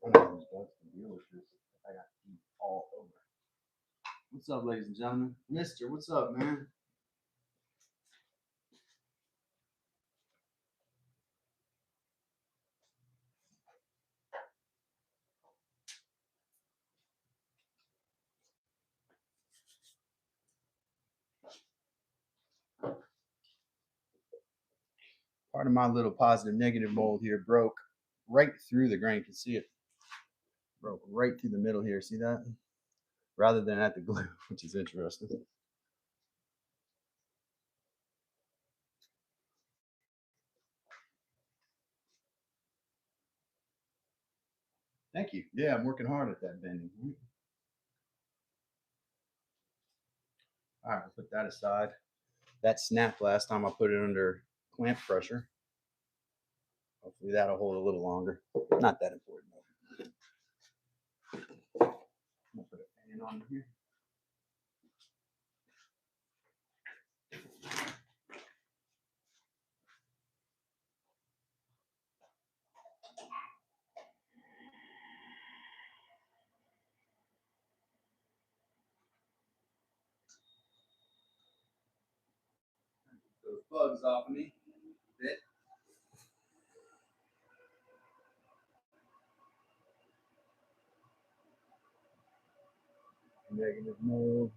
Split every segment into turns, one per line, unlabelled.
I don't know what's the deal with this. I got heat all over. What's up, ladies and gentlemen? Mister, what's up, man? Part of my little positive negative mold here broke right through the grain. You can see it broke right through the middle here. See that? Rather than at the glue, which is interesting. Thank you. Yeah, I'm working hard at that bending. All right, we'll put that aside. That snapped last time I put it under clamp pressure. Hopefully that'll hold a little longer. Not that important though. I'm gonna put a fan on here. Those bugs off of me a bit. Negative mold.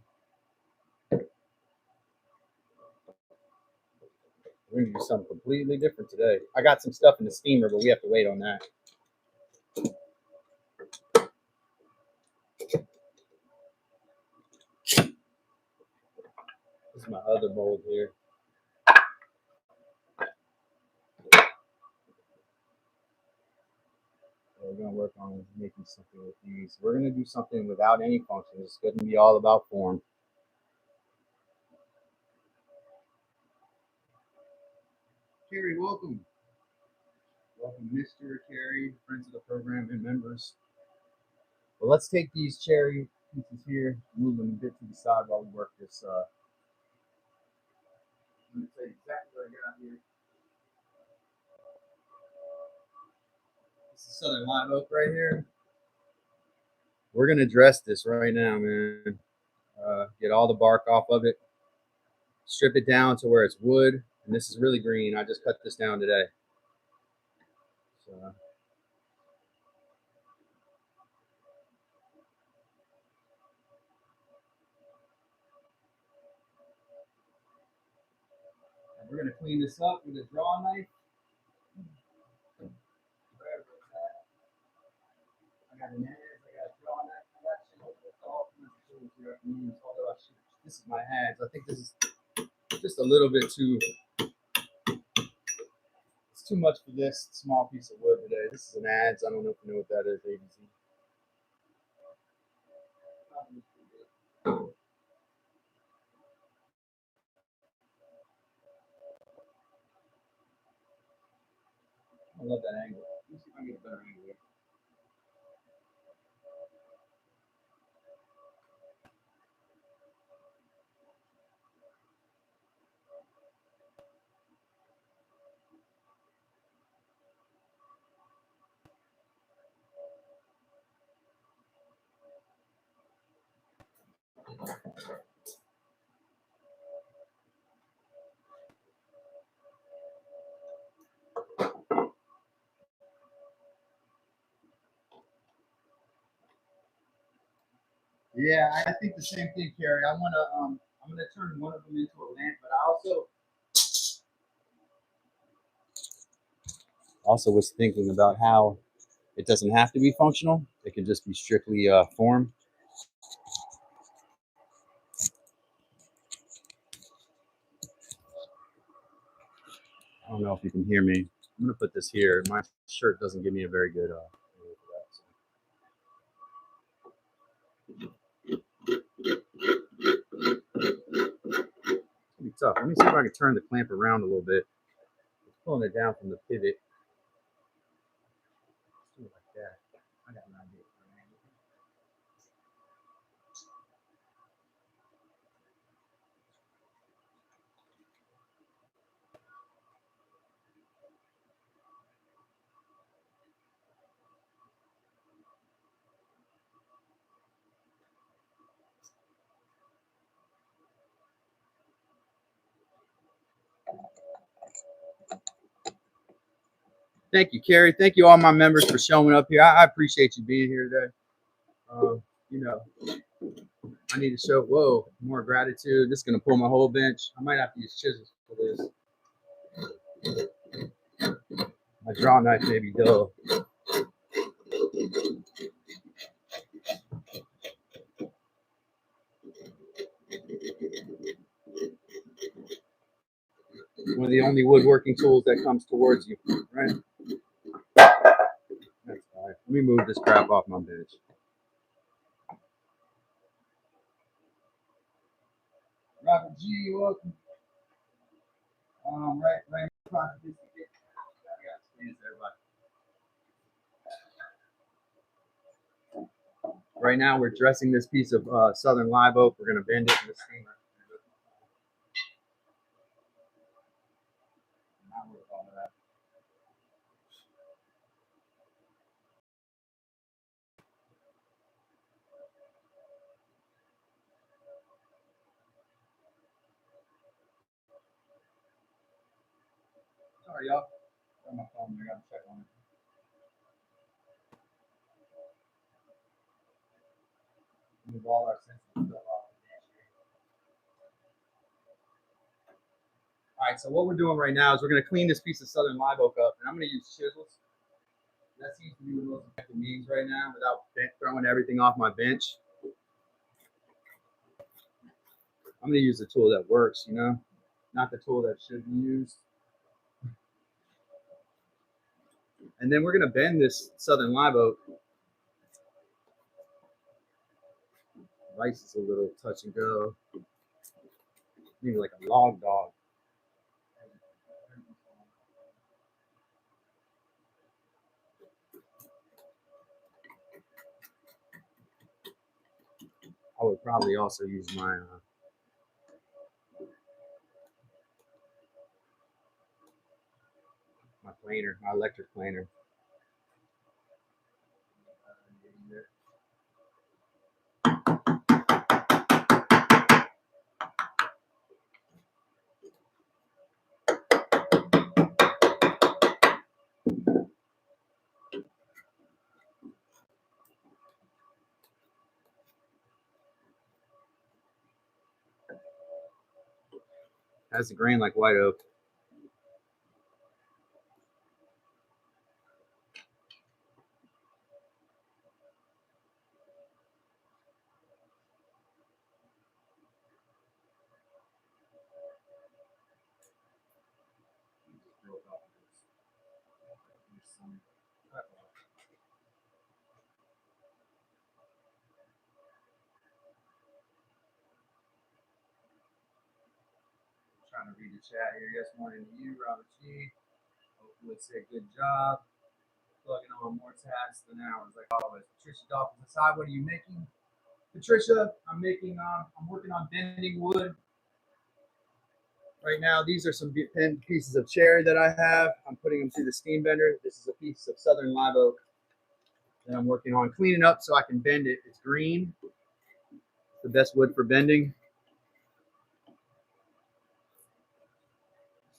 We're gonna do something completely different today. I got some stuff in the steamer, but we have to wait on that. This is my other mold here. We're gonna work on making something with these. We're gonna do something without any function. It's gonna be all about form. Carrie, welcome. Welcome, Mr. Carrie, friends of the program and members. Well, let's take these cherry pieces here, move them a bit to the side while we work this. I'm gonna tell you exactly what I got here. This is Southern live oak right here. We're gonna dress this right now, man. Get all the bark off of it, strip it down to where it's wood, and this is really green. I just cut this down today. So, we're gonna clean this up with a draw knife. I got an edge, I got This is my adze. I think this is just a little bit too. It's too much for this small piece of wood today. This is an adze. I don't know if you know what that is. ABC. I love that angle. Let me see if I can get a better angle. Yeah, I think the same thing, Carrie. I'm gonna turn one of them into a lamp, but I also was thinking about how it doesn't have to be functional. It can just be strictly form. I don't know if you can hear me. I'm gonna put this here. My shirt doesn't give me a very good it's gonna be tough. Let me see if I can turn the clamp around a little bit. It's pulling it down from the pivot. Let's do it like that. I got an idea. Thank you, Carrie. Thank you, all my members, for showing up here. I appreciate you being here today. You know, I need to show, more gratitude. This is going to pull my whole bench. I might have to use chisels for this. My draw knife may be dull. One of the only woodworking tools that comes towards you, right? That's all right. Let me move this crap off my bench. Robert G, welcome. Right. Right now, we're dressing this piece of southern live oak. We're going to bend it in the steamer. Sorry, y'all. Got my phone. I got to check on it. Move all our sensitive stuff off. All right, so what we're doing right now is we're going to clean this piece of southern live oak up, and I'm going to use chisels. That seems to be the most effective means right now without throwing everything off my bench. I'm going to use the tool that works, not the tool that should be used. And then we're going to bend this southern live oak. Rice is a little touch and go. Maybe like a log dog. I would probably also use my planer, my electric planer. Has the grain like white oak. some. Trying to read the chat here. Yes, morning to you, Robert G. Hopefully, say good job. Plugging on more tasks than hours, like always. Patricia Dawkins aside, what are you making? Patricia, I'm working on bending wood. Right now, these are some pieces of cherry that I have. I'm putting them through the steam bender. This is a piece of southern live oak that I'm working on cleaning up so I can bend it. It's green. It's the best wood for bending.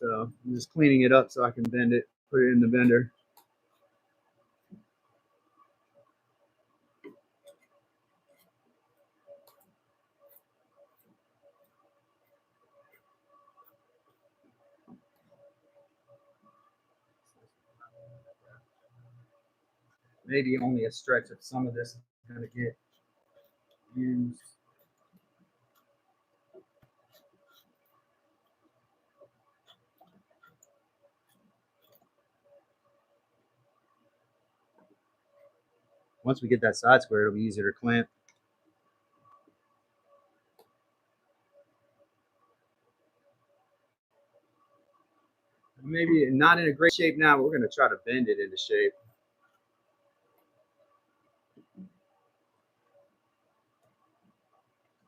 So I'm just cleaning it up so I can bend it, put it in the bender. Maybe only a stretch of some of this is going to get used. Once we get that side square, it'll be easier to clamp. Maybe not in a great shape now, but we're going to try to bend it into shape.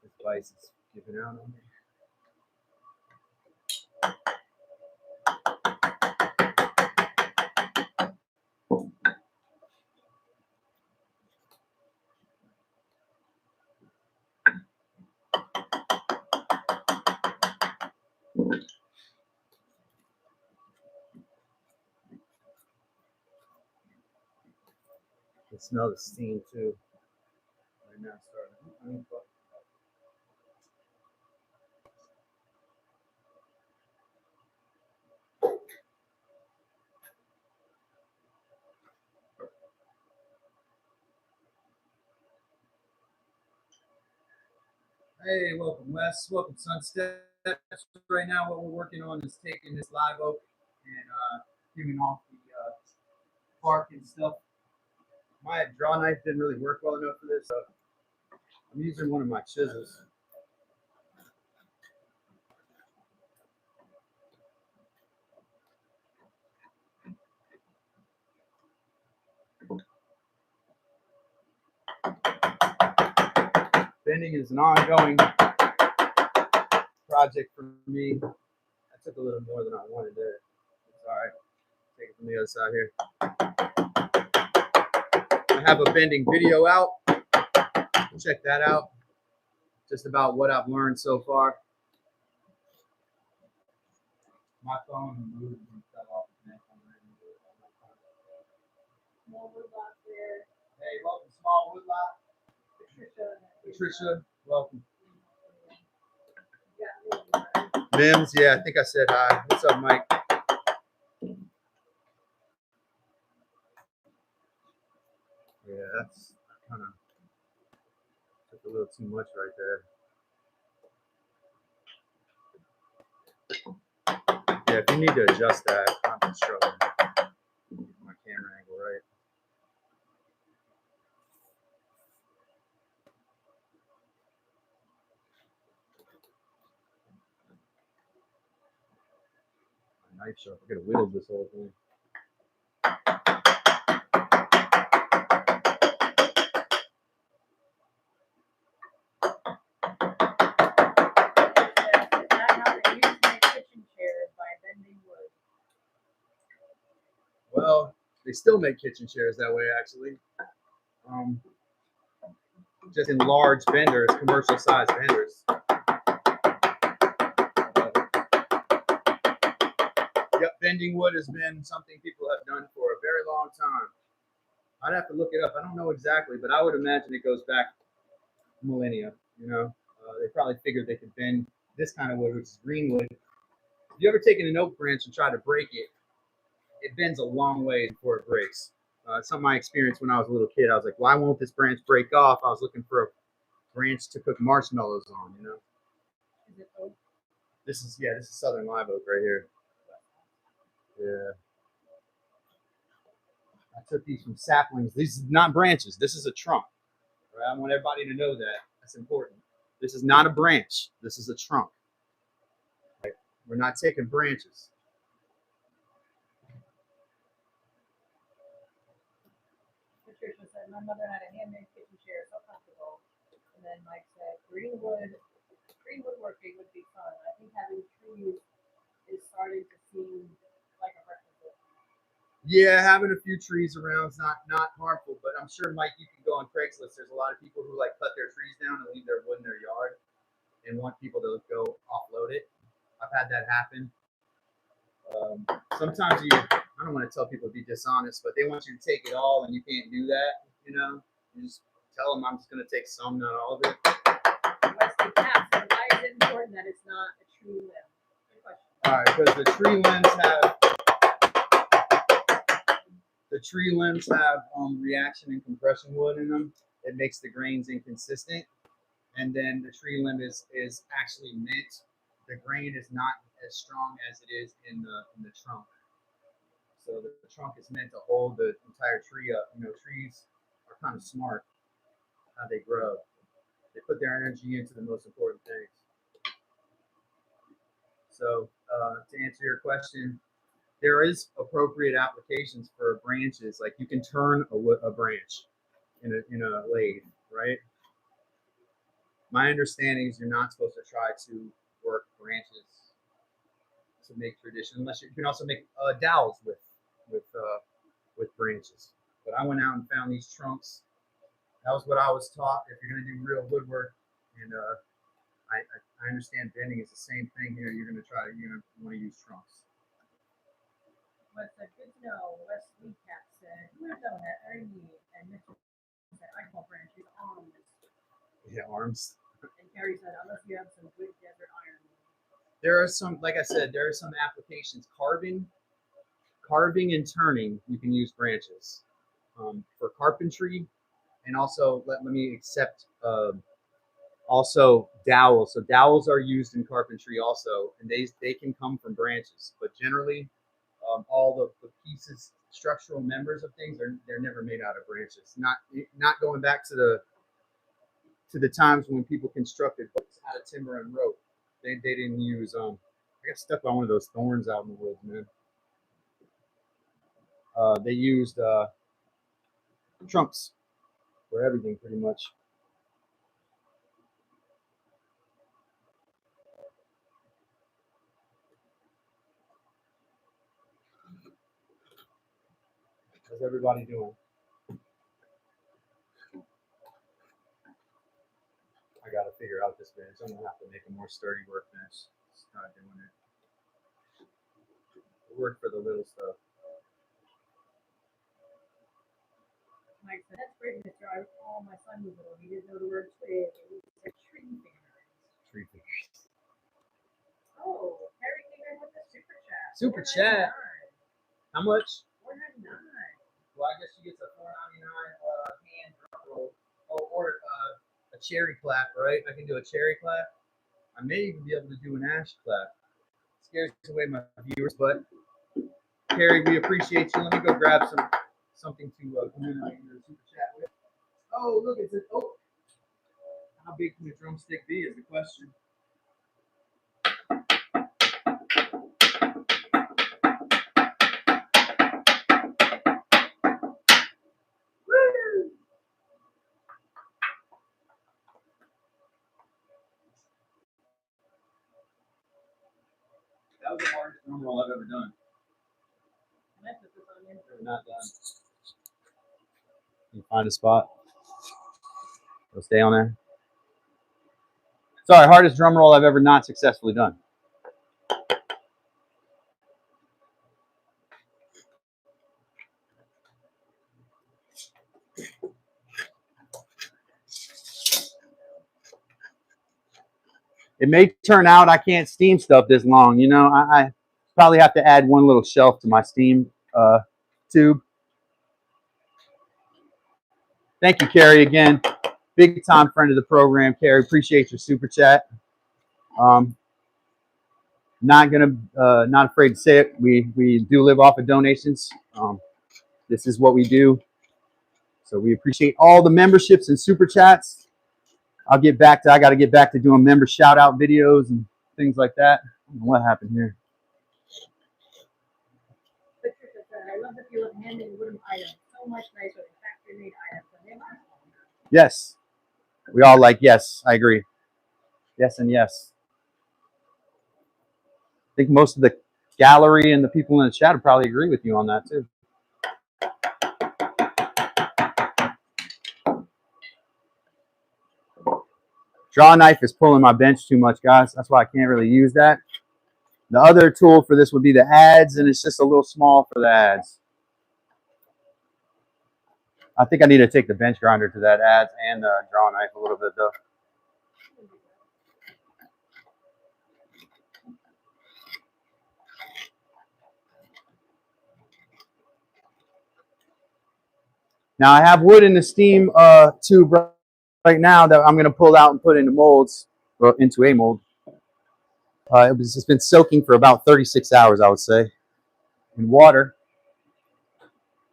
This vice is giving out on me. I smell the steam too. Right now, starting. Hey, welcome Wes, welcome Sunsteps. Right now what we're working on is taking this live oak and peeling off the bark and stuff. My draw knife didn't really work well enough for this, so I'm using one of my chisels. Bending is an ongoing project for me. I took a little more than I wanted there. It's all right. Take it from the other side here. I have a bending video out. Check that out. Just about what I've learned so far. My phone moved and fell off the neck. Small woodlot there. Hey, welcome, small woodlot. Patricia, welcome. Mims, yeah, I think I said hi. What's up, Mike? Yeah, that's kind of took a little too much right there. Yeah, if you need to adjust that, I'm struggling. Get my camera angle right. My knife sharp. I gotta whittle this whole thing. Well, they still make kitchen chairs that way, actually. Just in large benders, commercial size benders. Yep, bending wood has been something people have done for a very long time. I'd have to look it up. I don't know exactly, but I would imagine it goes back millennia. You know, they probably figured they could bend this kind of wood, which is green wood. If you ever taken an oak branch and tried to break it, it bends a long way before it breaks. Some of my experience when I was a little kid, I was like, why won't this branch break off? I was looking for a branch to cook marshmallows on, you know. Is it oak? This is southern live oak right here. Yeah. I took these from saplings. These are not branches. This is a trunk. Right? I want everybody to know that. That's important. This is not a branch. This is a trunk. Right? We're not taking branches.
Patricia said, my mother had a handmade kitchen chair, so comfortable. And then Mike said, green woodworking would be fun. I think having trees is starting to seem like a requisite.
Yeah, having a few trees around is not harmful, but I'm sure, Mike, you can go on Craigslist. There's a lot of people who like cut their trees down and leave their wood in their yard and want people to go offload it. I've had that happen. Sometimes I don't want to tell people to be dishonest, but they want you to take it all, and you can't do that. You know, you just tell them I'm just going to take some, not all of it.
What's the cap? So why is it important that it's not a tree limb? Good question.
All right, because the tree limbs have reaction and compression wood in them. It makes the grains inconsistent, and then the tree limb is actually meant. The grain is not as strong as it is in the trunk. So the trunk is meant to hold the entire tree up. You know, trees are kind of smart how they grow. They put their energy into the most important things. So to answer your question, there is appropriate applications for branches. Like you can turn a branch in a lathe, right? My understanding is you're not supposed to try to work branches to make tradition, unless you can also make dowels with branches. But I went out and found these trunks. That was what I was taught. If you're going to do real woodwork, and I understand bending is the same thing here. You're going to want to use trunks.
What's good to know? Wesley Cap said, who would have done that? Very neat. And Mitchell said, I call branches arms.
Yeah, arms.
And Gary said, unless you have some good desert iron.
There are some, like I said, there are some applications. Carving and turning, you can use branches. For carpentry, and also let me accept also dowels. So dowels are used in carpentry also, and they can come from branches. But generally, all the pieces, structural members of things, they're never made out of branches. Not going back to the times when people constructed boats out of timber and rope. They didn't use I got stuck by one of those thorns out in the woods, man. They used trunks for everything pretty much. How's everybody doing? I gotta figure out this bench. I'm gonna have to make a more sturdy workbench. Just not doing it. It worked for the little stuff.
Mike said, that's great, Mr. I recall my son was little. He didn't know the word twig. He said tree fingers.
Tree fingers.
Oh, Harry came in with a super chat.
Super chat. How much?
$4.99.
Well, I guess she gets a $4.99 hand drum roll. Oh, or a cherry clap, right? I can do a cherry clap. I may even be able to do an ash clap. Scares away my viewers, but Carrie, we appreciate you. Let me go grab something to commemorate your super chat with. Oh, look, it's a how big can the drumstick be is the question. That was the hardest drum roll I've ever done. We're not done. Can you find a spot? Go stay on there. Sorry, hardest drum roll I've ever not successfully done. It may turn out I can't steam stuff this long. You know, I probably have to add one little shelf to my steam tube. Thank you, Carrie, again. Big time friend of the program, Carrie. Appreciate your super chat. Not afraid to say it. We do live off of donations. This is what we do. So we appreciate all the memberships and super chats. I got to get back to doing member shout out videos and things like that. I don't know what happened here.
Patricia said, I love the feel of handmade wooden items. So much nicer than factory made items. And they last longer.
Yes. We all like yes. I agree. Yes and yes. I think most of the gallery and the people in the chat would probably agree with you on that too. Draw knife is pulling my bench too much, guys. That's why I can't really use that. The other tool for this would be the adze, and it's just a little small for the adze. I think I need to take the bench grinder to that adze and the draw knife a little bit though. Now I have wood in the steam tube right now that I'm going to pull out and put into molds, or into a mold. It's been soaking for about 36 hours, I would say, in water.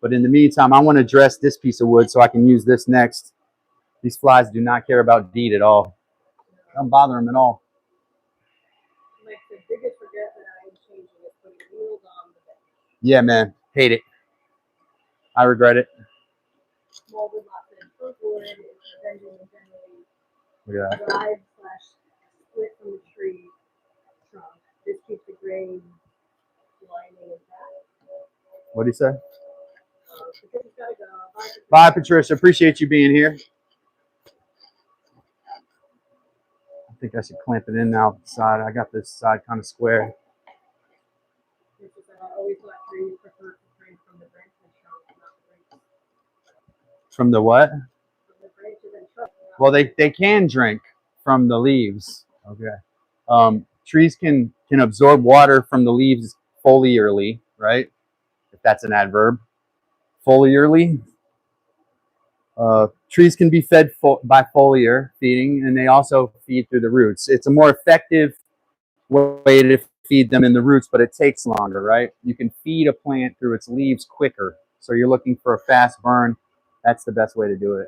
But in the meantime, I want to dress this piece of wood so I can use this next. These flies do not care about deed at all. Don't bother them at all.
Like the biggest regret that I am changing is putting wheels on the bench.
Yeah, man. Hate it. I regret it.
Molded lots of fruit wood is preventing generally
Look at that.
dried / split from the tree trunk. This keeps the grain lining intact.
What do you say?
Patricia's gotta go. Bye, Patricia.
Bye, Patricia. Appreciate you being here. I think I should clamp it in now. Side. I got this side kind of square.
Patricia said, I always thought trees prefer to drink from the branches and trunks, not the branches.
From the what?
From the branches and trunks.
Well, they can drink from the leaves. Okay. Trees can absorb water from the leaves foliarly, right? If that's an adverb. Foliarly. Trees can be fed by foliar feeding, and they also feed through the roots. It's a more effective way to feed them in the roots, but it takes longer, right? You can feed a plant through its leaves quicker. So you're looking for a fast burn. That's the best way to do it.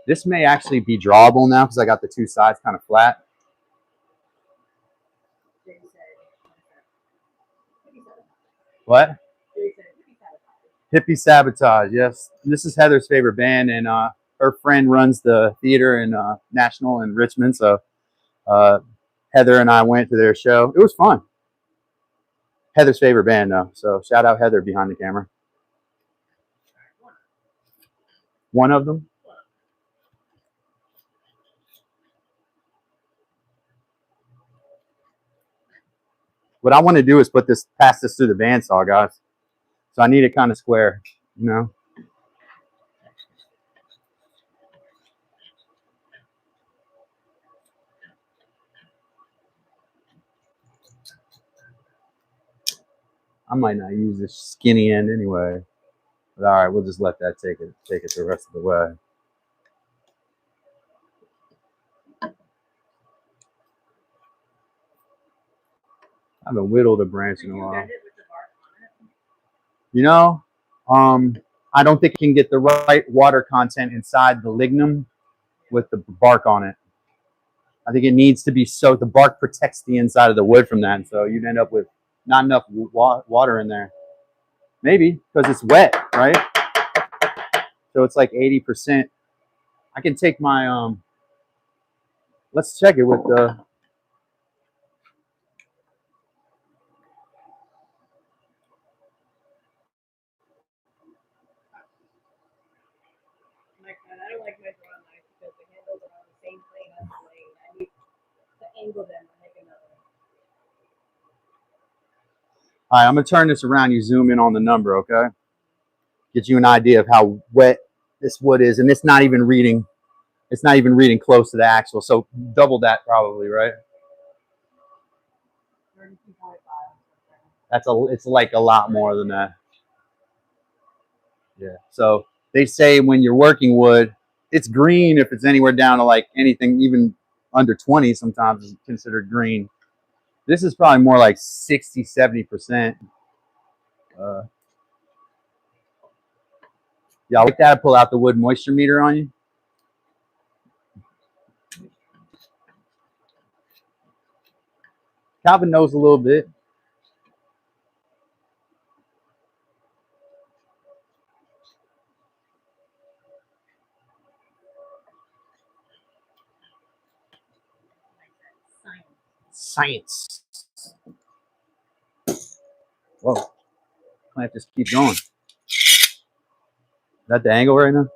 This may actually be drawable now because I got the two sides kind of flat. What? Hippie Sabotage, yes. This is Heather's favorite band, and her friend runs the theater in National in Richmond. So Heather and I went to their show. It was fun. Heather's favorite band, though. So shout out Heather behind the camera. One of them. What I want to do is pass this through the bandsaw, guys. So I need it kind of square, you know. I might not use this skinny end anyway. But all right, we'll just let that take it the rest of the way. I haven't whittled a branch in a while. You know, I don't think you can get the right water content inside the lignum with the bark on it. I think it needs to be soaked. The bark protects the inside of the wood from that, so you'd end up with not enough water in there. Maybe because it's wet, right? So it's like 80%. I can take my let's check it with the.
I don't like my draw knife because the handles are on the same plane as the blade. I need to angle them and make another.
All right, I'm gonna turn this around. You zoom in on the number, okay? Get you an idea of how wet this wood is, and it's not even reading. It's not even reading close to the actual. So double that probably, right?
32.5.
It's like a lot more than that. Yeah. So they say when you're working wood, it's green if it's anywhere down to like anything even under 20 sometimes is considered green. This is probably more like 60, 70%. Y'all like that? Pull out the wood moisture meter on you. Calvin knows a little bit. Science. Whoa. Might have to just keep going. Is that the angle right now?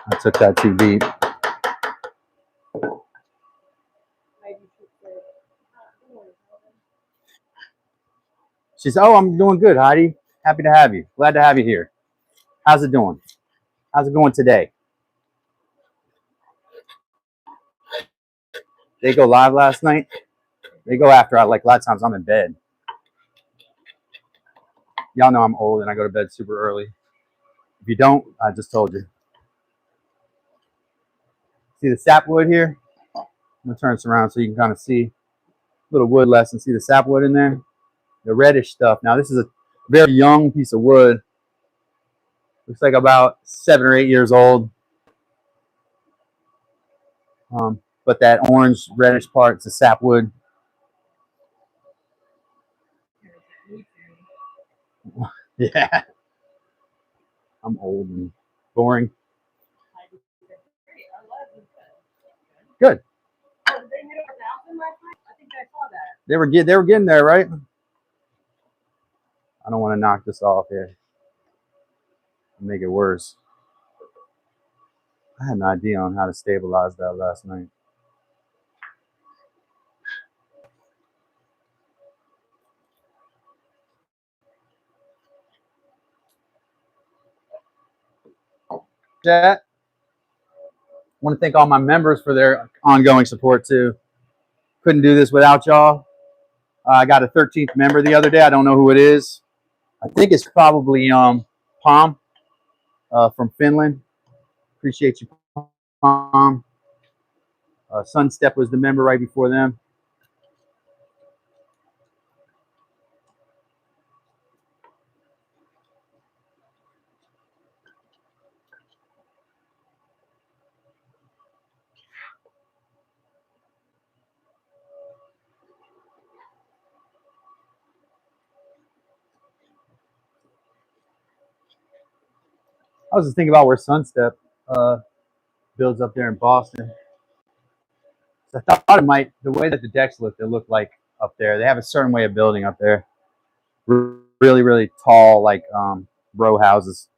I took that too deep. She said, "Oh, I'm doing good, Heidi. Happy to have you. Glad to have you here. How's it doing? How's it going today?" They go live last night. They go after I like a lot of times I'm in bed. Y'all know I'm old and I go to bed super early. If you don't, I just told you. See the sapwood here? I'm gonna turn this around so you can kind of see a little wood lesson. See the sapwood in there? The reddish stuff. Now this is a very young piece of wood. Looks like about 7 or 8 years old. But that orange reddish part is a sapwood. Yeah. I'm old and boring. Good. They were getting there, right? I don't want to knock this off here and make it worse. I had an idea on how to stabilize that last night. Chat. I want to thank all my members for their ongoing support too. Couldn't do this without y'all. I got a 13th member the other day. I don't know who it is. I think it's probably Palm from Finland. Appreciate you, Palm. Sunstep was the member right before them. I was just thinking about where Sunstep builds up there in Boston. So I thought it might, the way that the decks look, they look like up there. They have a certain way of building up there. Really, really tall, like row houses.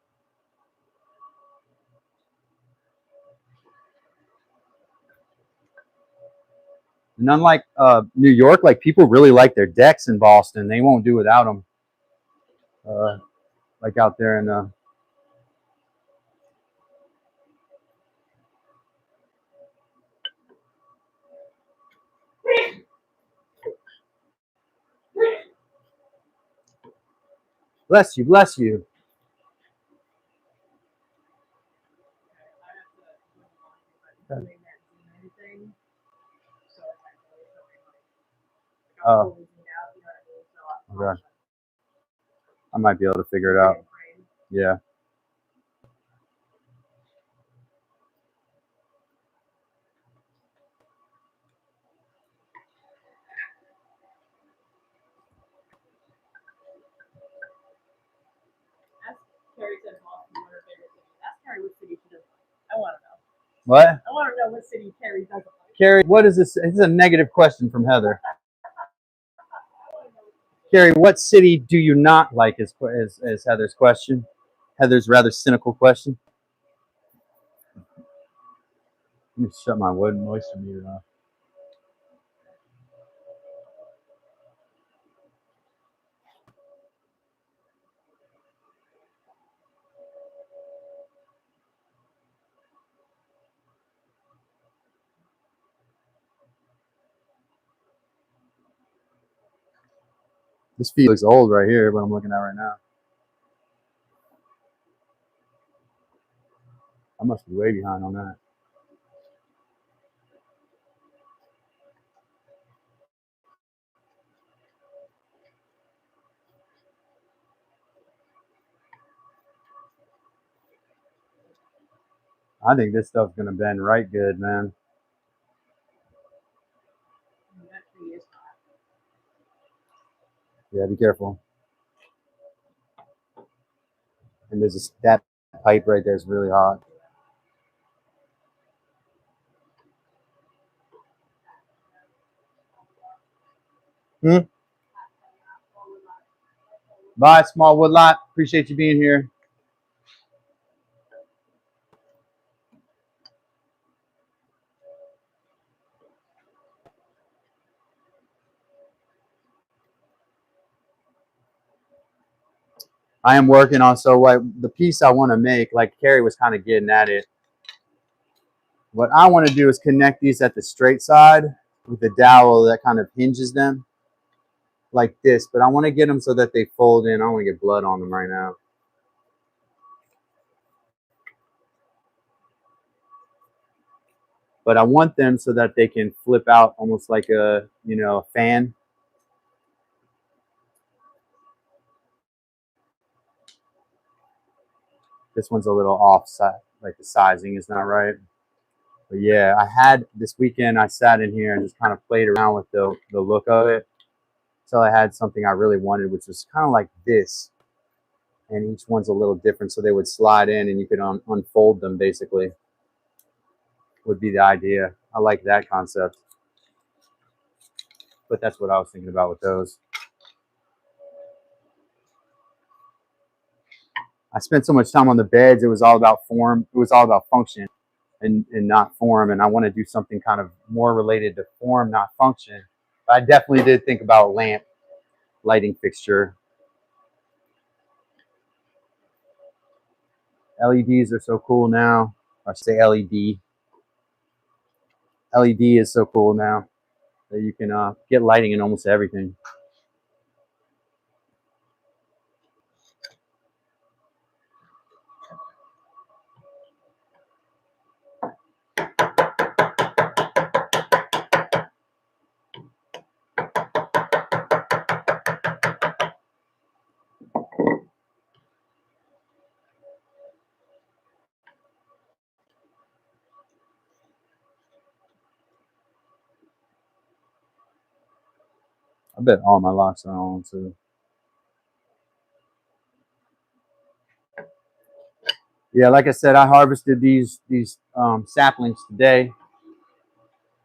And unlike New York, like people really like their decks in Boston. They won't do without them. Like out there in bless you, bless you. Oh, okay. I might be able to figure it out. Yeah.
I want to know.
What?
I want to know what city Carrie doesn't like.
Carrie, what is this? This is a negative question from Heather. Carrie, what city do you not like? Is Heather's question. Heather's rather cynical question. Let me shut my wood moisture meter off. This feed looks old right here, what I'm looking at right now. I must be way behind on that. I think this stuff's gonna bend right good, man.
That tree is hot.
Yeah, be careful. And there's that pipe right there is really hot. Bye, small woodlot. Appreciate you being here. I am working on, so what the piece I want to make, like Carrie was kind of getting at it. What I want to do is connect these at the straight side with the dowel that kind of hinges them like this, but I want to get them so that they fold in. I don't want to get blood on them right now. But I want them so that they can flip out almost like a, you know, a fan. This one's a little offset, like the sizing is not right. But yeah, I had this weekend, I sat in here and just kind of played around with the look of it until I had something I really wanted, which was kind of like this. And each one's a little different, so they would slide in and you could unfold them basically, would be the idea. I like that concept. But that's what I was thinking about with those. I spent so much time on the beds, it was all about form, it was all about function and not form. And I want to do something kind of more related to form, not function. But I definitely did think about lamp, lighting fixture. LEDs are so cool now. I say LED. LED is so cool now that you can get lighting in almost everything. I bet all my locks are on too. Yeah, like I said, I harvested these saplings today.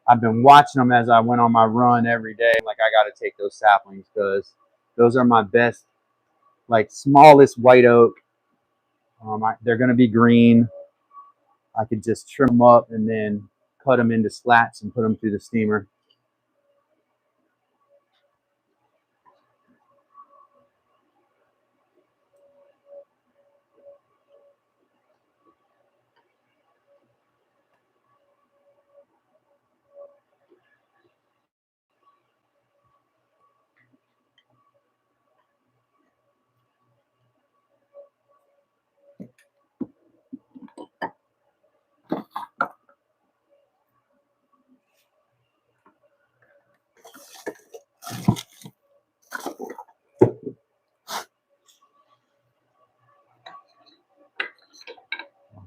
I've been watching them as I went on my run every day. Like, I got to take those saplings because those are my best, like smallest white oak. They're going to be green. I could just trim them up and then cut them into slats and put them through the steamer.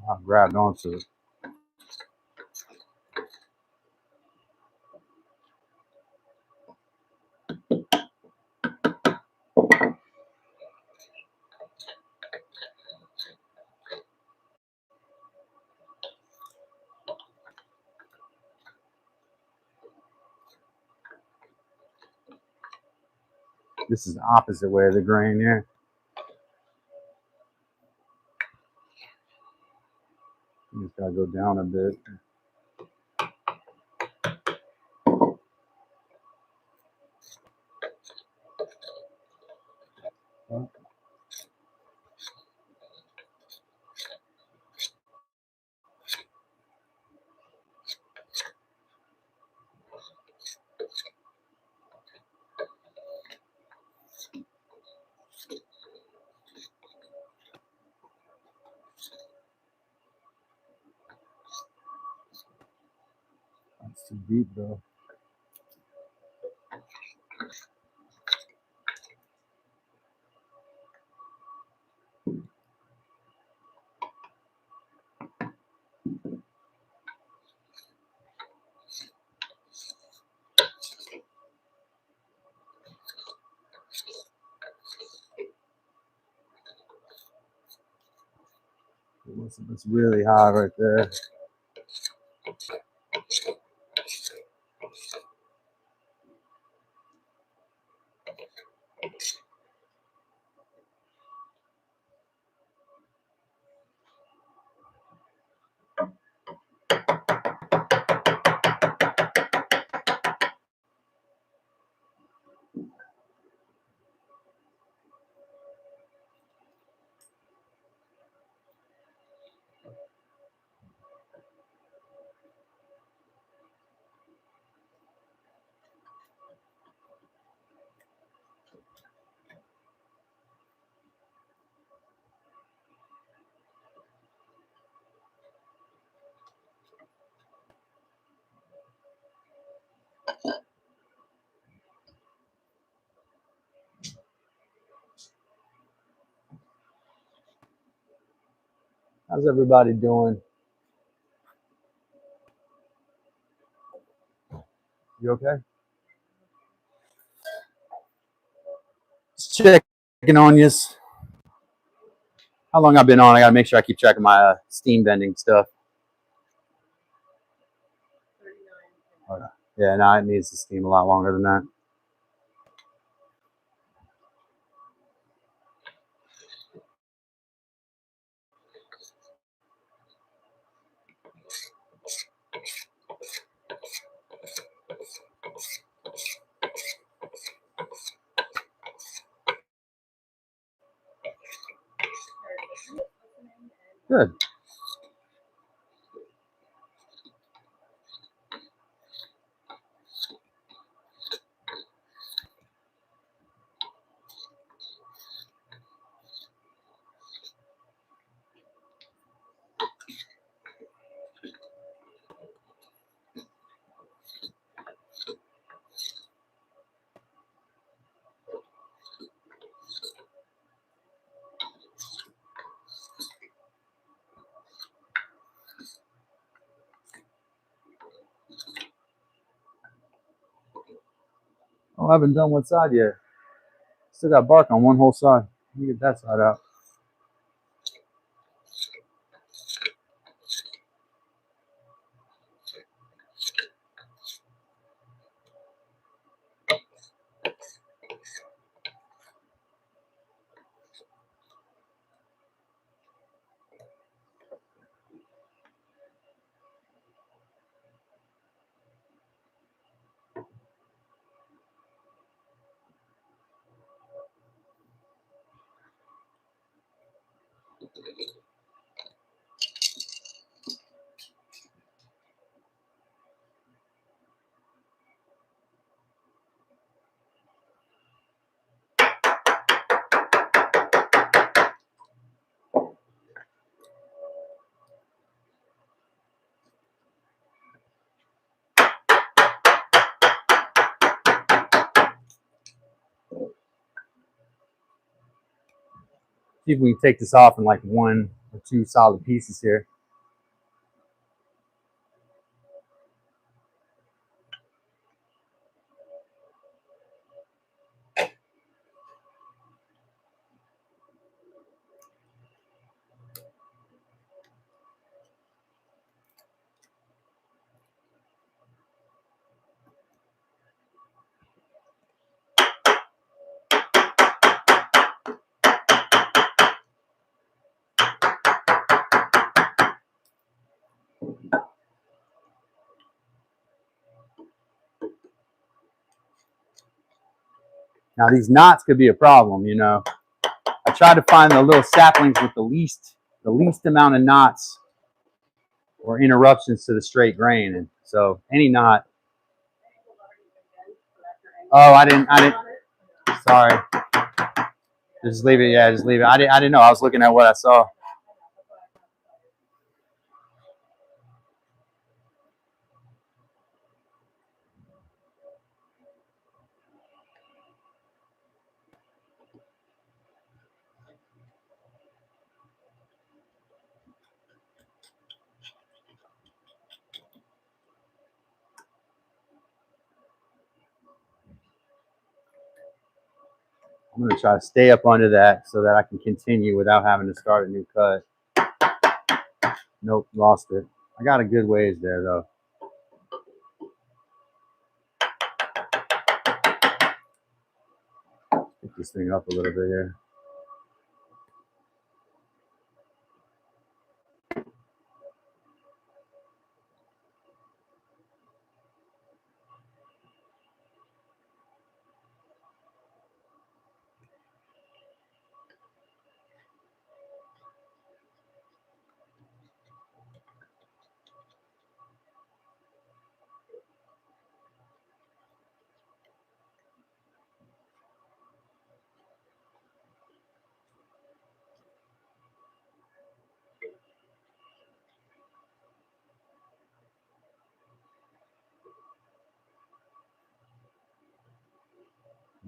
I grabbed onto it. This is the opposite way of the grain here. You just gotta go down a bit. It's too deep though. It's really high right there. How's everybody doing? You okay? Just checking on you. How long I've been on? I gotta make sure I keep track of my steam bending stuff.
39.
Okay. Yeah, no, it needs to steam a lot longer than that. Good. Oh, I haven't done one side yet. Still got bark on one whole side. Let me get that side out. See if we can take this off in like 1 or 2 solid pieces here. Now these knots could be a problem, you know. I tried to find the little saplings with the least amount of knots or interruptions to the straight grain, and so any knot. Oh, I didn't. Sorry. Just leave it. Yeah, just leave it. I didn't know. I was looking at what I saw. I'm going to try to stay up under that so that I can continue without having to start a new cut. Nope, lost it. I got a good ways there though. Pick this thing up a little bit here.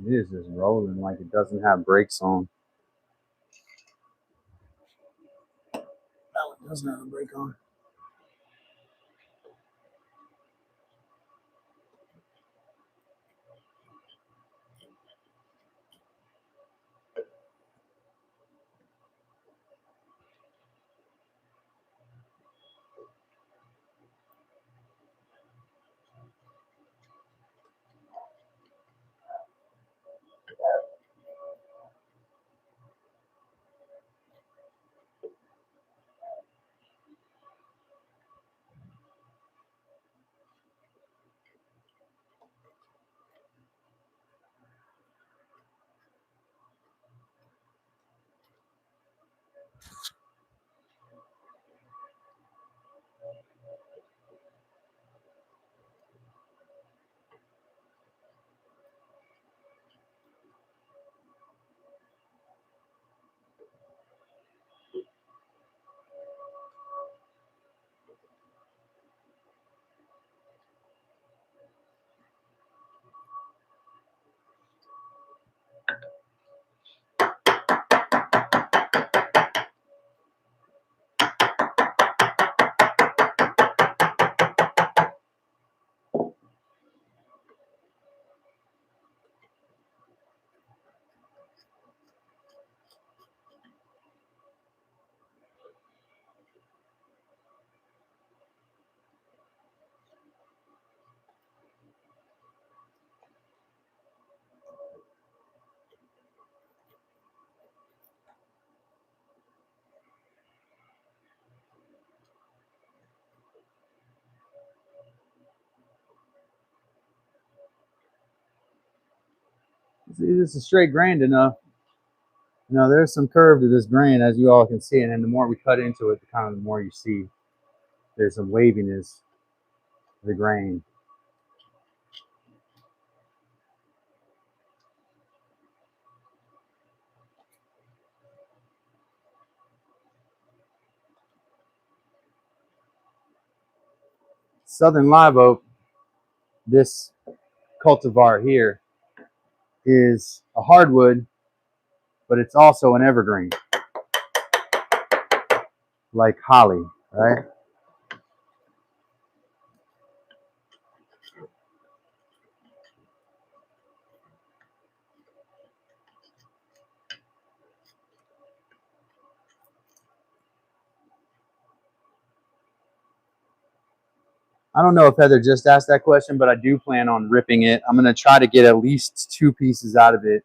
It is just rolling like it doesn't have brakes on. That one doesn't have a brake on. See, this is straight grained enough. You know, there's some curve to this grain, as you all can see, and then the more we cut into it, the more you see there's some waviness to the grain. Southern live oak, this cultivar here, is a hardwood, but it's also an evergreen, like holly, right? I don't know if Heather just asked that question, but I do plan on ripping it. I'm going to try to get at least 2 pieces out of it.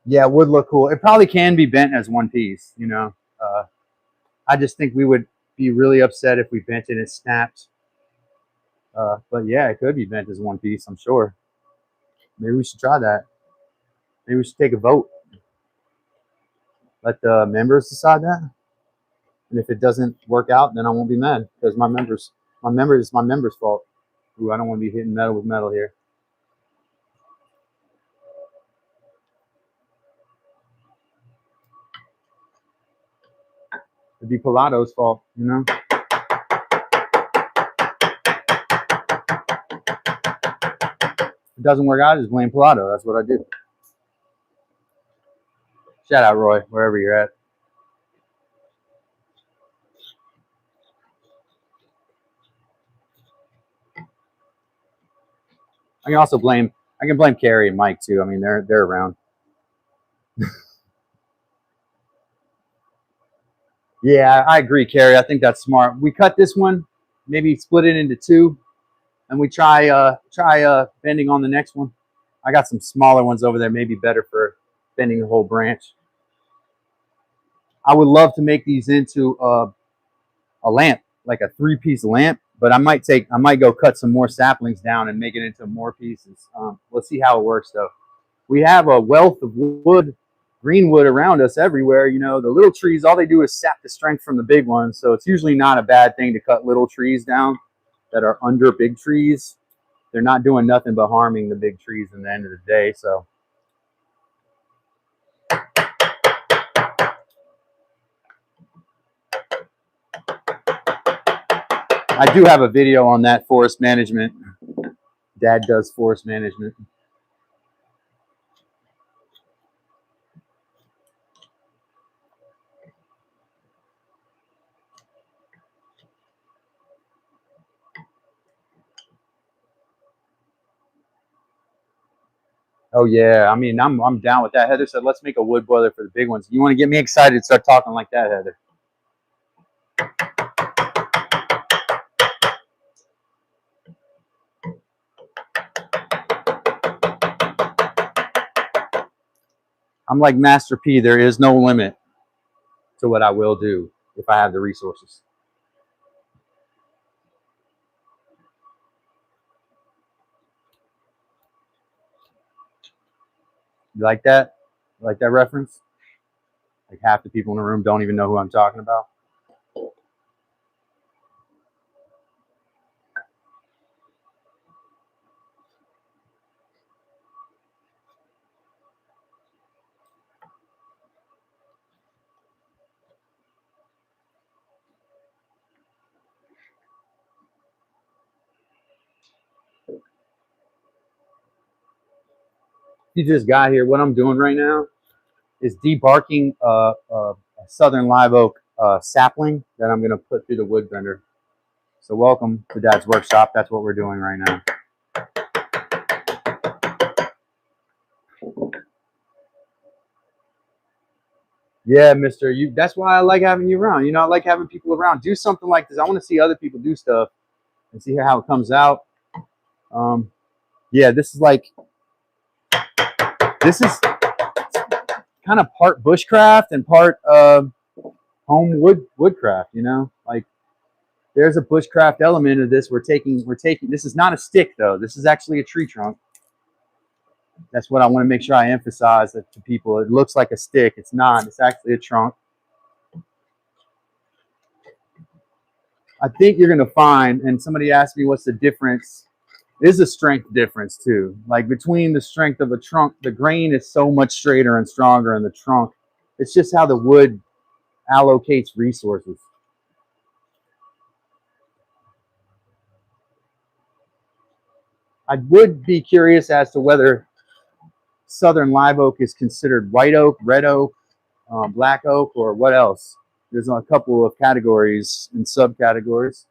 Yeah, it would look cool. It probably can be bent as one piece, you know. I just think we would be really upset if we bent it and it snapped. But yeah, it could be bent as one piece, I'm sure. Maybe we should try that. Maybe we should take a vote. Let the members decide that. And if it doesn't work out, then I won't be mad because my members' fault. Ooh, I don't want to be hitting metal with metal here. It'd be Pilato's fault, you know? If it doesn't work out, I just blame Pilato. That's what I do. Shout out, Roy, wherever you're at. I can also blame Carrie and Mike too. I mean, they're around. Yeah, I agree, Carrie. I think that's smart. We cut this one, maybe split it into two, and we try bending on the next one. I got some smaller ones over there, maybe better for bending the whole branch. I would love to make these into a lamp, like a 3-piece lamp, but I might go cut some more saplings down and make it into more pieces. Let's see how it works though. We have a wealth of wood, green wood around us everywhere. You know, the little trees, all they do is sap the strength from the big ones. So it's usually not a bad thing to cut little trees down that are under big trees. They're not doing nothing but harming the big trees in the end of the day. So I do have a video on that, forest management. Dad does forest management. Oh yeah, I mean, I'm down with that. Heather said, let's make a wood boiler for the big ones. You want to get me excited? Start talking like that, Heather. I'm like Master P. There is no limit to what I will do if I have the resources. You like that? You like that reference? Like half the people in the room don't even know who I'm talking about. You just got here. What I'm doing right now is debarking a southern live oak sapling that I'm going to put through the wood bender. So welcome to Dad's workshop. That's what we're doing right now. Yeah, Mister. You. That's why I like having you around. You know, I like having people around. Do something like this. I want to see other people do stuff and see how it comes out. Yeah, this is kind of part bushcraft and part home woodcraft. You know, like there's a bushcraft element of this. We're taking. This is not a stick though. This is actually a tree trunk. That's what I want to make sure I emphasize that to people. It looks like a stick. It's not. It's actually a trunk. I think you're going to find, and somebody asked me what's the difference. There's a strength difference too. Like between the strength of a trunk, the grain is so much straighter and stronger in the trunk. It's just how the wood allocates resources. I would be curious as to whether southern live oak is considered white oak, red oak, black oak, or what else. There's a couple of categories and subcategories,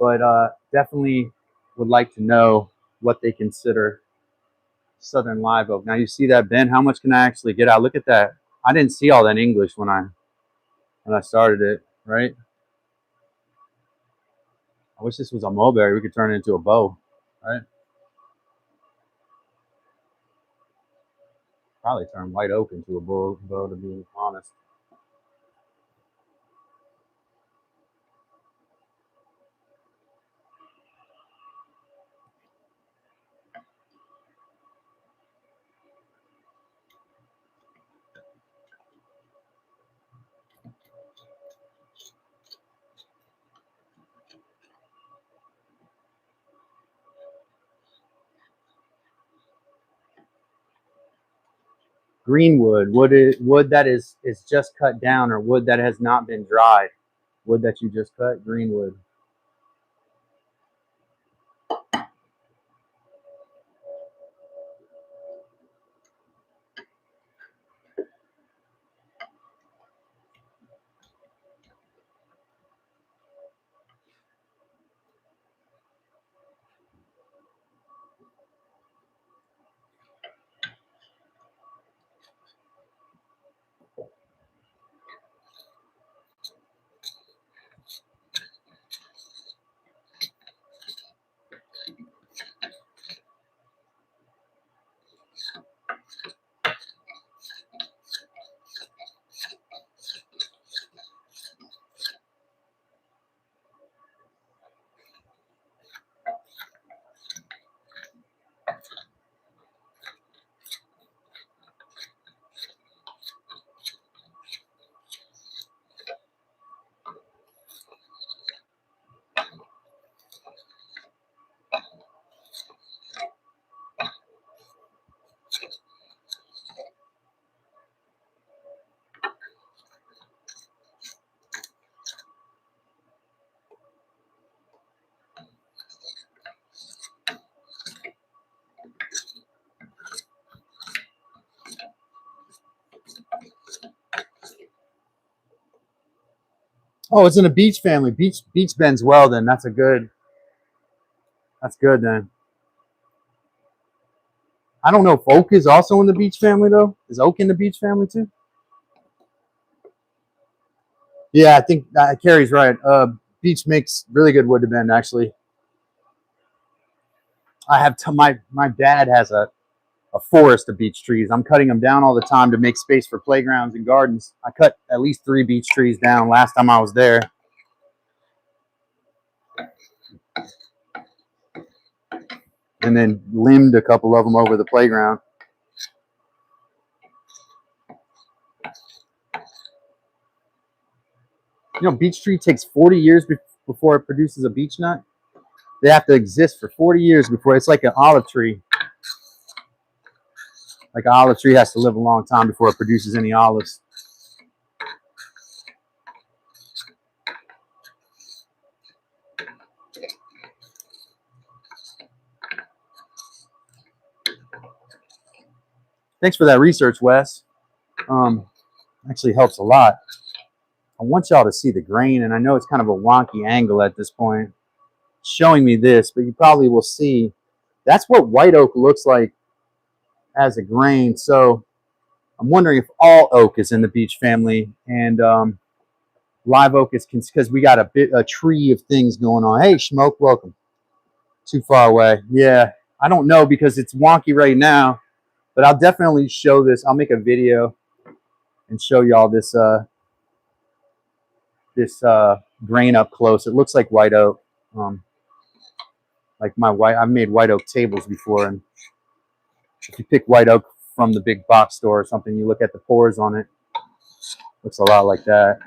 but definitely would like to know what they consider southern live oak. Now you see that bend. How much can I actually get out? Look at that. I didn't see all that English when I started it, right? I wish this was a mulberry. We could turn it into a bow, right? Probably turn white oak into a bow to be honest. Greenwood, wood that is just cut down, or wood that has not been dried. Wood that you just cut, greenwood. Oh, it's in a beech family. Beech bends well. Then that's a good. That's good then. I don't know if oak is also in the beech family though. Is oak in the beech family too? Yeah, I think Carrie's right. Beech makes really good wood to bend. Actually, I have my dad has a forest of beech trees. I'm cutting them down all the time to make space for playgrounds and gardens. I cut at least 3 beech trees down last time I was there, and then limbed a couple of them over the playground. You know, beech tree takes 40 years before it produces a beech nut. They have to exist for 40 years before it's like an olive tree. Like an olive tree has to live a long time before it produces any olives. Thanks for that research, Wes. Actually helps a lot. I want y'all to see the grain, and I know it's kind of a wonky angle at this point, showing me this, but you probably will see that's what white oak looks like as a grain. So I'm wondering if all oak is in the beech family, and live oak is because we got a tree of things going on. Hey, Smoke, welcome. Too far away. Yeah, I don't know because it's wonky right now, but I'll definitely show this. I'll make a video and show y'all this grain up close. It looks like white oak. Like I've made white oak tables before, and if you pick white oak from the big box store or something, you look at the pores on it. Looks a lot like that.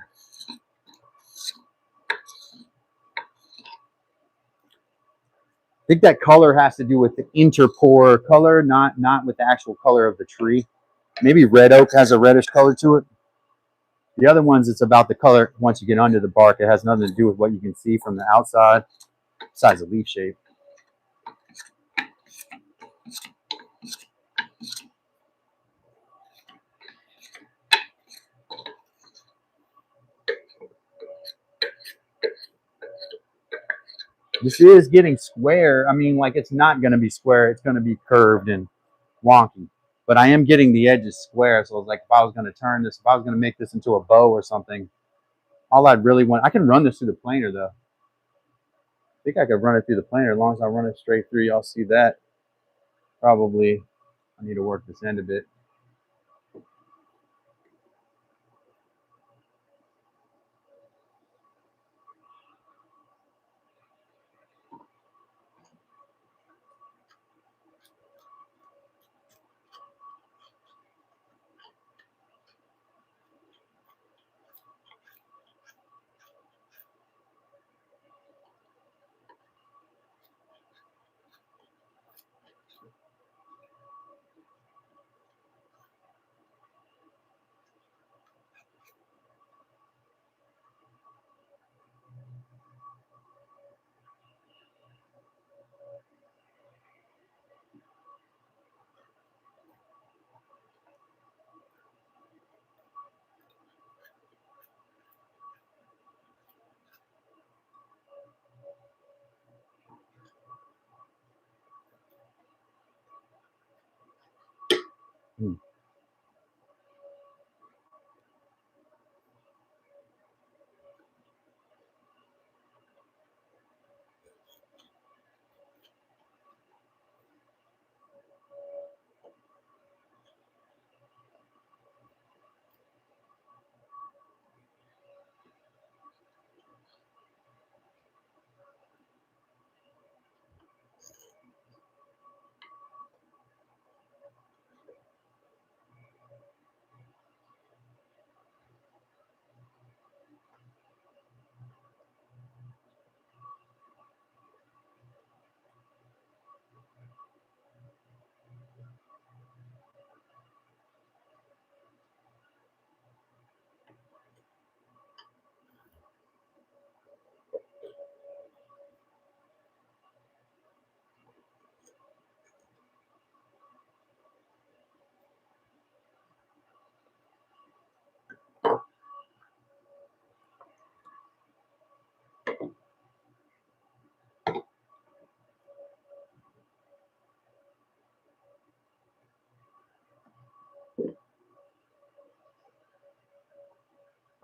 I think that color has to do with the interpore color, not with the actual color of the tree. Maybe red oak has a reddish color to it. The other ones, it's about the color once you get under the bark. It has nothing to do with what you can see from the outside, besides the leaf shape. This is getting square. I mean, like it's not going to be square. It's going to be curved and wonky. But I am getting the edges square. So like if I was going to turn this, if I was going to make this into a bow or something, all I'd really want, I can run this through the planer though. I think I could run it through the planer as long as I run it straight through. Y'all see that. Probably I need to work this end a bit. Hmm.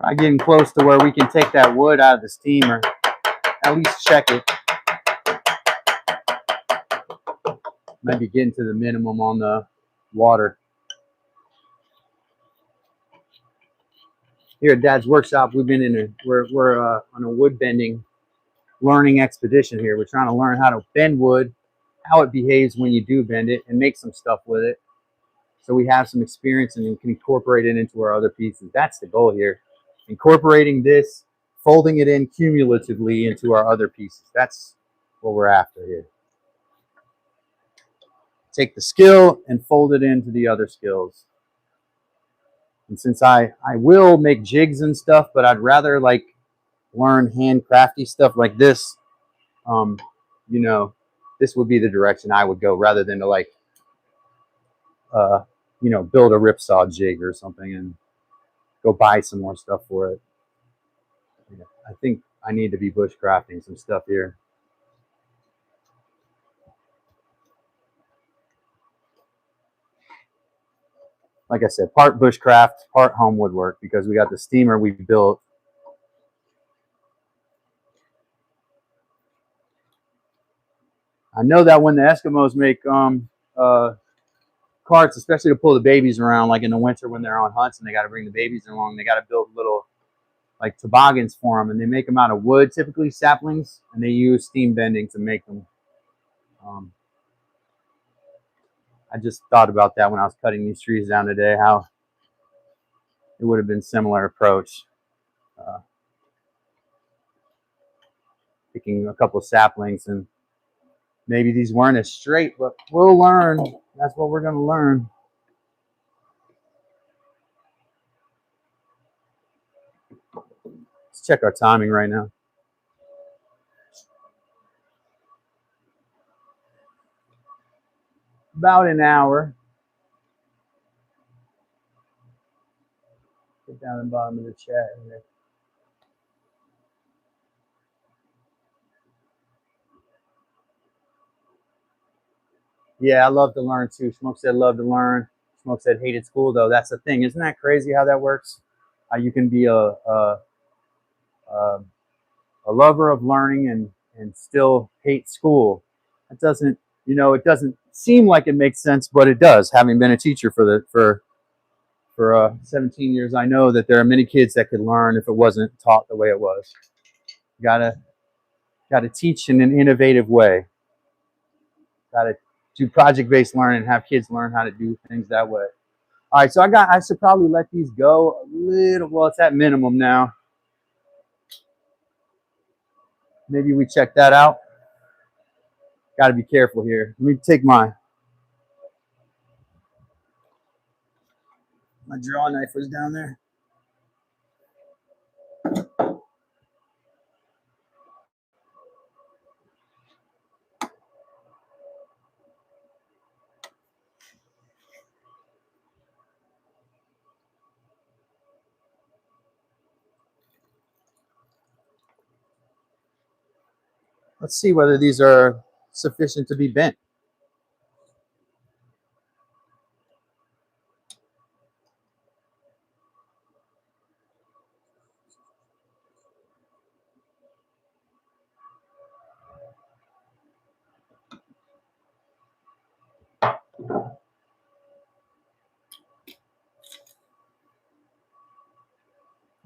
I'm getting close to where we can take that wood out of the steamer. At least check it. Might be getting to the minimum on the water. Here at Dad's workshop, we've been we're on a wood bending learning expedition here. We're trying to learn how to bend wood, how it behaves when you do bend it, and make some stuff with it. So we have some experience and we can incorporate it into our other pieces. That's the goal here. Incorporating this, folding it in cumulatively into our other pieces. That's what we're after here. Take the skill and fold it into the other skills. And since I will make jigs and stuff, but I'd rather like learn handcrafty stuff like this, you know, this would be the direction I would go rather than to like, you know, build a ripsaw jig or something and go buy some more stuff for it. Yeah, I think I need to be bushcrafting some stuff here. Like I said, part bushcraft, part home woodwork, because we got the steamer we built. I know that when the Eskimos make carts, especially to pull the babies around, like in the winter when they're on hunts and they got to bring the babies along, they got to build little like toboggans for them, and they make them out of wood, typically saplings, and they use steam bending to make them. I just thought about that when I was cutting these trees down today, how it would have been a similar approach. Picking a couple of saplings, and maybe these weren't as straight, but we'll learn. That's what we're going to learn. Let's check our timing right now. About an hour. Get down the bottom of the chat here. Yeah, I love to learn too. Smoke said love to learn. Smoke said hated school though. That's the thing. Isn't that crazy how that works? How you can be a lover of learning and still hate school. It doesn't, you know, it doesn't seem like it makes sense, but it does. Having been a teacher for 17 years, I know that there are many kids that could learn if it wasn't taught the way it was. You gotta teach in an innovative way. Gotta do project-based learning and have kids learn how to do things that way. All right, so I should probably let these go a little. Well, it's at minimum now. Maybe we check that out. Got to be careful here. Let me take my draw knife was down there. Let's see whether these are sufficient to be bent.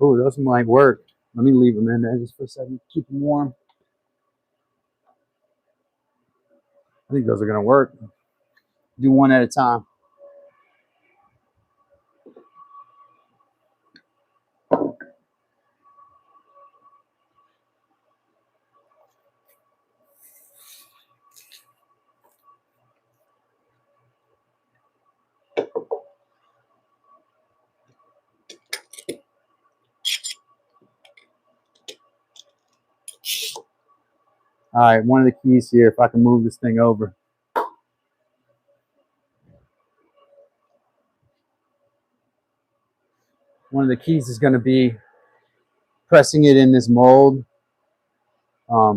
Oh, those might work. Let me leave them in there just for a second. Keep them warm. I think those are going to work. Do one at a time. All right, one of the keys here, if I can move this thing over. One of the keys is going to be pressing it in this mold. I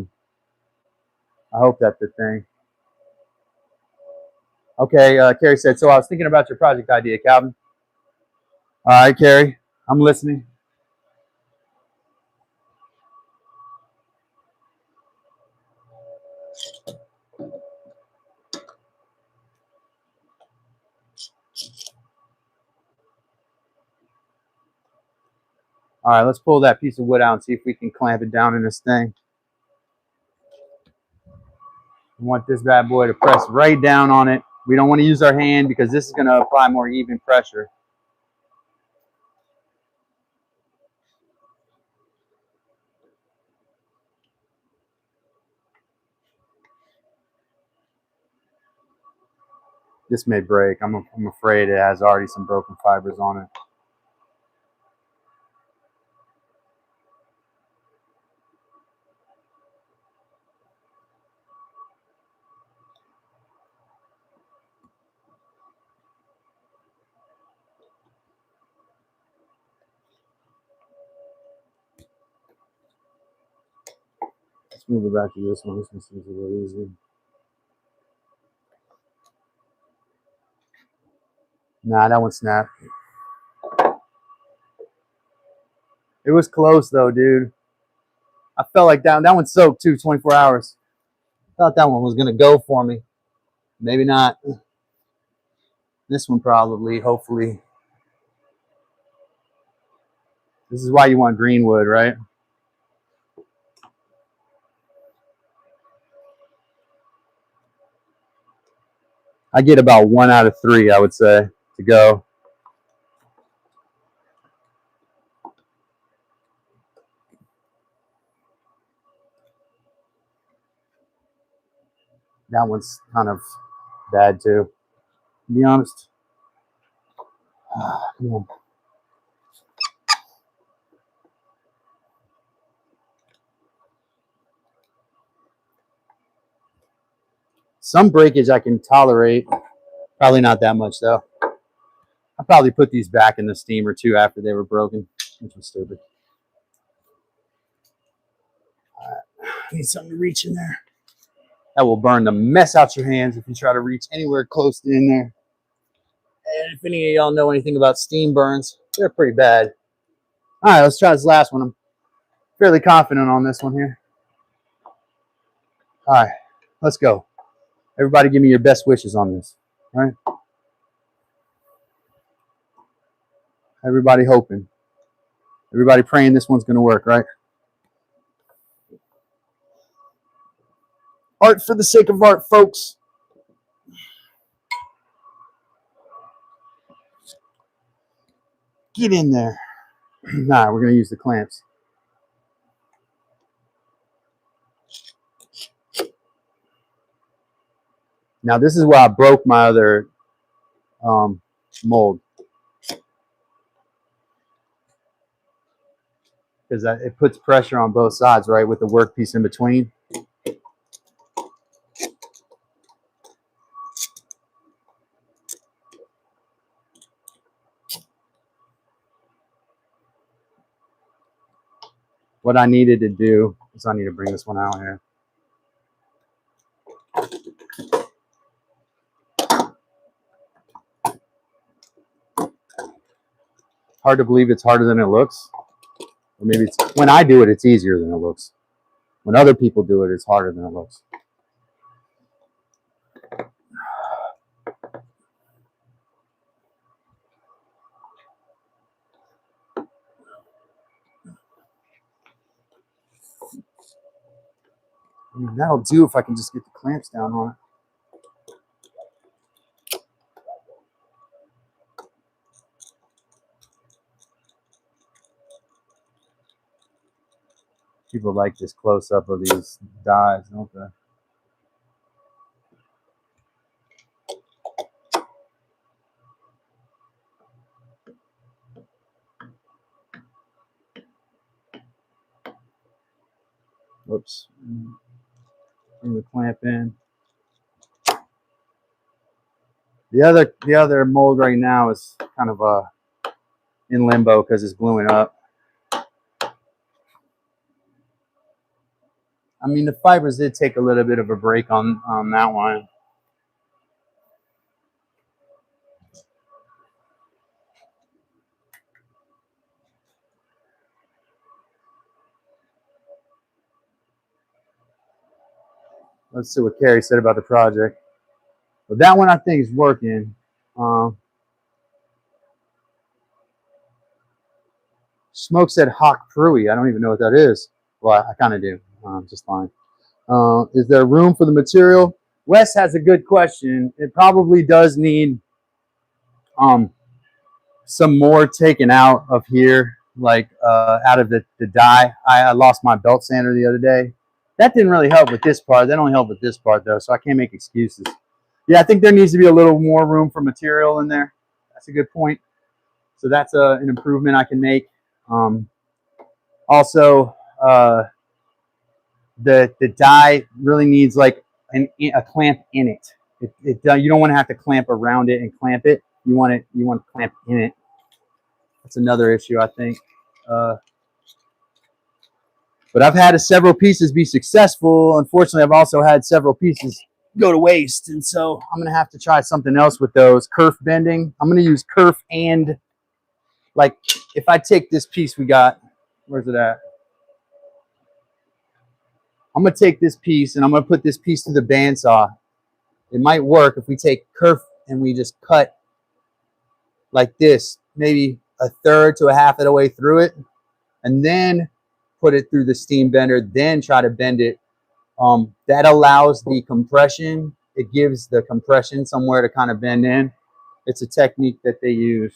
hope that's the thing. Okay, Carrie said, so I was thinking about your project idea, Calvin. All right, Carrie, I'm listening. All right, let's pull that piece of wood out and see if we can clamp it down in this thing. We want this bad boy to press right down on it. We don't want to use our hand because this is going to apply more even pressure. This may break. I'm afraid it has already some broken fibers on it. Let's move it back to this one. This one seems a little easy. Nah, that one snapped. It was close though, dude. I felt like that one soaked too, 24 hours. Thought that one was gonna go for me. Maybe not. This one probably, hopefully. This is why you want green wood, right? I get about 1 out of 3, I would say, to go. That one's kind of bad too, to be honest. Come on. Some breakage I can tolerate. Probably not that much though. I probably put these back in the steamer too after they were broken, which was stupid. I need something to reach in there. That will burn the mess out your hands if you try to reach anywhere close to in there. And if any of y'all know anything about steam burns, they're pretty bad. All right, let's try this last one. I'm fairly confident on this one here. All right, let's go. Everybody give me your best wishes on this, all right? Everybody hoping. Everybody praying this one's going to work, right? Art for the sake of art, folks. Get in there. Nah, we're going to use the clamps. Now, this is where I broke my other mold. Because it puts pressure on both sides, right, with the workpiece in between. What I needed to do is I need to bring this one out here. Hard to believe it's harder than it looks. Or maybe it's, when I do it, it's easier than it looks. When other people do it, it's harder than it looks. I mean, that'll do if I can just get the clamps down on it. People like this close-up of these dies, don't they? Whoops. Bring the clamp in. The other mold right now is kind of in limbo because it's gluing up. I mean, the fibers did take a little bit of a break on that one. Let's see what Carrie said about the project. But that one I think is working. Smoke said Hawk Prui. I don't even know what that is. Well, I kind of do. Just fine. Is there room for the material? Wes has a good question. It probably does need some more taken out of here, like out of the die. I lost my belt sander the other day. That didn't really help with this part. That only helped with this part though, so I can't make excuses. Yeah, I think there needs to be a little more room for material in there. That's a good point. So that's an improvement I can make. Also, the die really needs like a clamp in it. You don't want to have to clamp around it and clamp it. You want to clamp in it. That's another issue, I think. But I've had several pieces be successful. Unfortunately, I've also had several pieces go to waste, and so I'm gonna have to try something else with those. Kerf bending. I'm gonna use kerf and like if I take this piece we got, where's it at? I'm gonna take this piece and I'm gonna put this piece through the bandsaw. It might work if we take kerf and we just cut like this, maybe a third to a half of the way through it, and then put it through the steam bender, then try to bend it. That allows the compression. It gives the compression somewhere to kind of bend in. It's a technique that they use.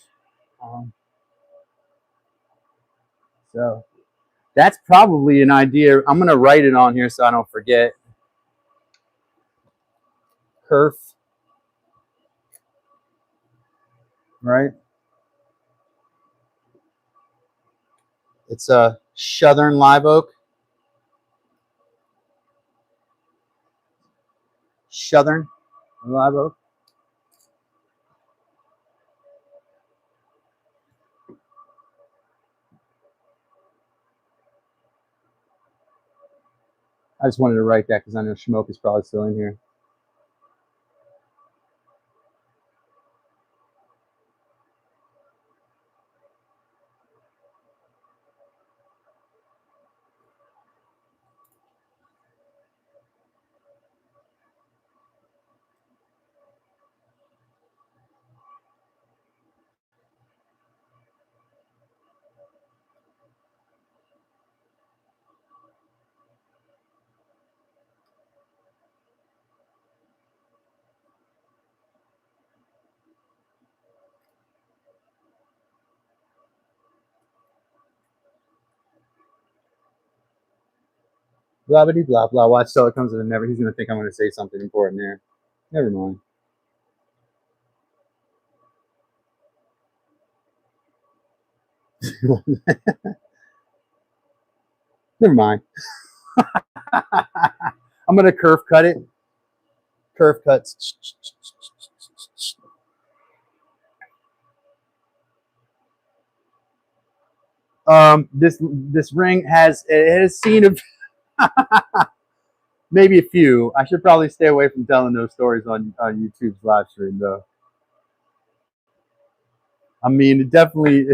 So that's probably an idea. I'm going to write it on here so I don't forget. Kerf. Right? It's a Southern live oak. Southern live oak. I just wanted to write that because I know Smoke is probably still in here. Blah, blah, blah, blah. Watch till it comes to the never. He's going to think I'm going to say something important there. Never mind. Never mind. I'm going to curve cut it. Curve cuts. This ring has seen maybe a few. I should probably stay away from telling those stories on YouTube's live stream though. I mean, it definitely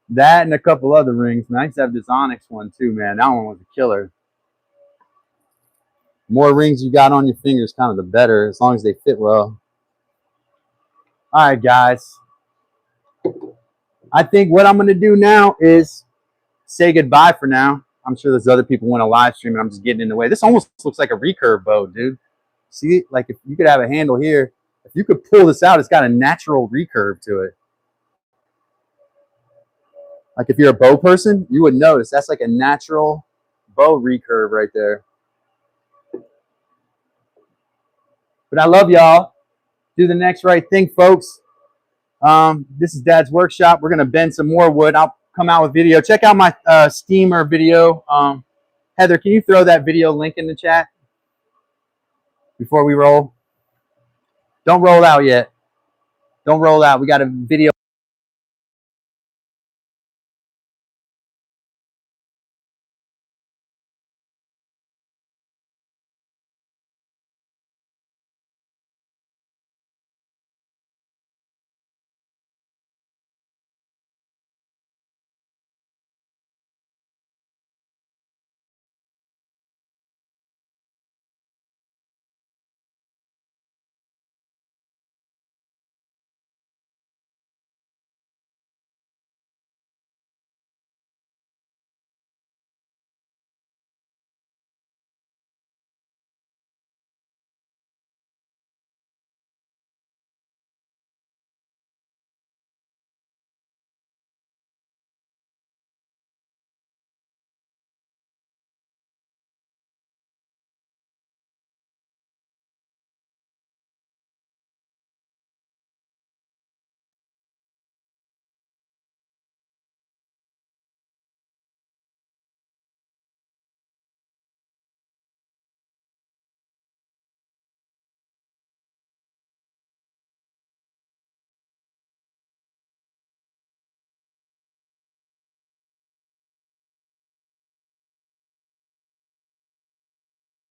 that and a couple other rings. Man, I used to have this Onyx one too, man. That one was a killer. More rings you got on your fingers, kind of the better, as long as they fit well. All right, guys. I think what I'm going to do now is say goodbye for now. I'm sure there's other people want to live stream, and I'm just getting in the way. This almost looks like a recurve bow, dude. See, like if you could have a handle here, if you could pull this out, it's got a natural recurve to it. Like if you're a bow person, you would notice that's like a natural bow recurve right there. But I love y'all. Do the next right thing, folks. This is Dad's Workshop. We're gonna bend some more wood. I'll come out with video. Check out my steamer video. Heather, can you throw that video link in the chat before we roll? Don't roll out yet. Don't roll out. We got a video.